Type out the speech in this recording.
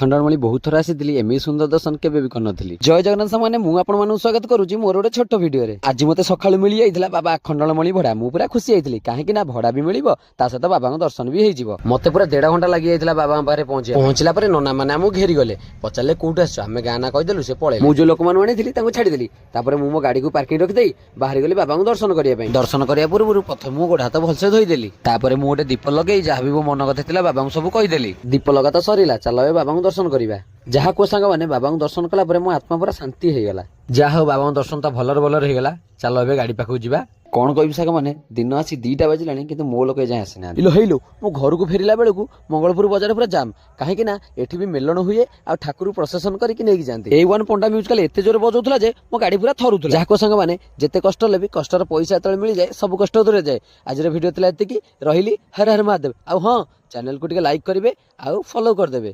ଆଖଣ୍ଡଳମଣି ବହୁତ ଥର ଆସିଥିଲି, ଏମିତି ସୁନ୍ଦର ଦର୍ଶନ କେବେ ବି କରିନଥିଲି। ଜୟ ଜଗନ୍ନାଥ ସାଙ୍ଗମାନେ, ମୁଁ ଆପଣମାନଙ୍କୁ ସ୍ୱାଗତ କରୁଛି ମୋର ଗୋଟେ ଛୋଟ ଭିଡିଓରେ। ଆଜି ମତେ ସକାଳୁ ମିଳିଯାଇଥିଲା ବାବା ଆଖଣ୍ଡଳମଣି ଭଡା। ମୁଁ ପୁରା ଖୁସି ହେଇଥିଲି, କାହିଁକି ନା ଭଡା ବି ମିଳିବ, ତା ସହିତ ବାବାଙ୍କ ଦର୍ଶନ ବି ହେଇଯିବ। ମତେ ପୁରା 1.5 ଘଣ୍ଟା ଲାଗିଯାଇଥିଲା ବାବାଙ୍କ ପାଖରେ ପହଞ୍ଚିଲା ପରେ ନନା ମାନେ ଆମକୁ ଘେରିଗଲେ, ପଚାରିଲେ କୋଉଠି ଆସିଛ, ଆମେ ଗାଁ ନା କହିଦେଲୁ, ସେ ପଳେଇଲେ। ମୁଁ ଯୋଉ ଲୋକମାନଙ୍କୁ ଆଣିଥିଲି ତାଙ୍କୁ ଛାଡିଦେଲି, ତାପରେ ମୁଁ ମୋ ଗାଡିକୁ ପାର୍କିଂ ରଖିଦେଇ ବାହାରିଗଲି ବାବାଙ୍କୁ ଦର୍ଶନ କରିବା ପାଇଁ। ଦର୍ଶନ କରିବା ପୂର୍ବରୁ ପ୍ରଥମେ ମୁଁ ଗୋଡ଼ ହାତ ଭଲସେ ଧୋଇଦେଲି, ତାପରେ ମୁଁ ଗୋଟେ ଦୀପ ଲଗେଇ ଯାହା ବି ମୋ ମନ କଥା ଥିଲା ବାବାଙ୍କୁ ସବୁ କହିଦେଲି। ଦୀପ ଲଗା ତ ସରିଲା, ଚାଲ ଏବେ ବାବାଙ୍କୁ ଦର୍ଶନ କରିବା। ଯାହା କୁହ ସାଙ୍ଗମାନେ, ବାବାଙ୍କୁ ଦର୍ଶନ କଲା ପରେ ମୋ ଆତ୍ମା ପୁରା ଶାନ୍ତି ହେଇଗଲା। ଯାହା ହଉ ବାବାଙ୍କ ଦର୍ଶନ ତ ଭଲରେ ହେଇଗଲା। ଚାଲ ଏବେ ଗାଡି ପାଖକୁ ଯିବା। କଣ କହିବି ସାଙ୍ଗମାନେ, ଦିନ ଆସି 2ଟା ବାଜିଲାଣି କିନ୍ତୁ ମୋ ଲୋକ ଏଯାଏଁ ଆସିନାହାନ୍ତି। ହେଇଲୋ ମୁଁ ଘରକୁ ଫେରିଲା ବେଳକୁ ମଙ୍ଗଳପୁର ବଜାର ପୁରା ଜାମ୍, କାହିଁକି ନା ଏଠି ବି ମେଲଣ ହୁଏ ଆଉ ଠାକୁର ପ୍ରସେସନ କରିକି ନେଇକି ଯାଆନ୍ତି। A1 ପଣ୍ଡା ମ୍ୟୁଜିକାଲ ଏତେ ଜୋରେ ବଜାଉଥିଲା ଯେ ମୋ ଗାଡି ପୁରା ଥରୁଥିଲା। ଯାହା କୁହ ସାଙ୍ଗମାନେ, ଯେତେ କଷ୍ଟ ହେଲେ ବି କଷ୍ଟର ପଇସା ଯେତେବେଳେ ମିଳିଯାଏ ସବୁ କଷ୍ଟ ଦୂରେ ଯାଏ। ଆଜିର ଭିଡିଓ ଥିଲା ଏତିକି, ରହିଲି। ହର ହର ମହାଦେବ। ଆଉ ହଁ, ଚ୍ୟାନେଲକୁ ଟିକେ ଲାଇକ୍ କରିବେ ଆଉ ଫଲୋ କରିଦେବେ।